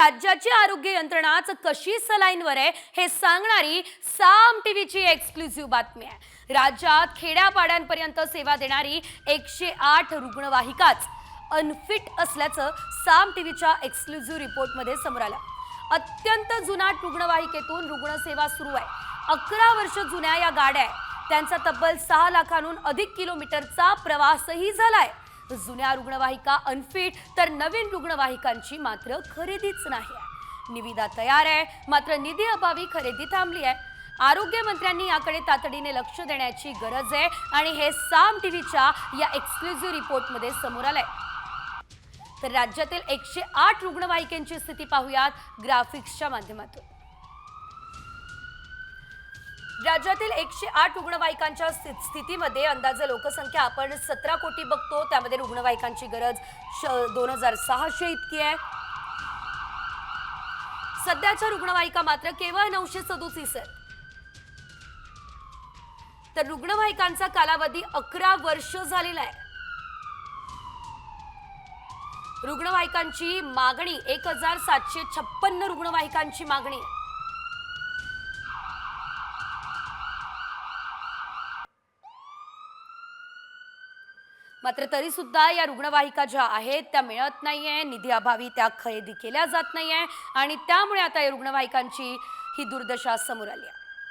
राज्याची आरोग्य यंत्रणाच कशी सलाईनवर आहे हे सांगणारी साम टीव्हीची एक्सक्लुझिव्ह बातमी आहे। राज्यात खेड्यापाड्यांपर्यंत सेवा देणारी 108 रुग्णवाहिकाच अनफिट असल्याचं साम टीव्हीच्या एक्सक्लुझिव्ह रिपोर्टमध्ये समोर आलं। अत्यंत जुनाट रुग्णवाहिकेतून रुग्णसेवा सुरू आहे। 11 वर्ष जुन्या या गाड्या त्यांचा तब्बल 6 लाखांहून अधिक किलोमीटरचा प्रवासही झालाय। जुन्या रुग्णवाहिका अनफिट तर नवीन रुग्णवाहिकांची मात्र खरेदीच नाही। निविदा तयार आहे मात्र निधी अभावी खरेदी थांबली आहे। आरोग्य मंत्र्यांनी याकडे तातडीने लक्ष देण्याची गरज आहे आणि हे साम टीव्हीच्या या एक्सक्लुझिव्ह रिपोर्टमध्ये समोर आलंय। तर राज्यातील 108 रुग्णवाहिकांची स्थिती पाहूयात ग्राफिक्सच्या माध्यमातून। राज्यातील 108 रुग्णवाहिकांच्या स्थितीमध्ये अंदाजे लोकसंख्या आपण 17 कोटी बघतो, त्यामध्ये रुग्णवाहिकांची गरज 2600 इतकी आहे। सध्याच्या रुग्णवाहिका मात्र केवळ 937 आहेत। तर रुग्णवाहिकांचा कालावधी 11 वर्ष झालेला आहे। रुग्णवाहिकांची मागणी 1756 रुग्णवाहिकांची मागणी आहे। मात्र तरी सुद्धा या रुग्णवाहिका ज्या आहेत त्या मिळत नाहीये, निधी अभावी त्या खरेदी केल्या जात नाहीये आणि त्यामुळे आता या रुग्णवाहिकांची ही दुर्दशा समोर आली आहे।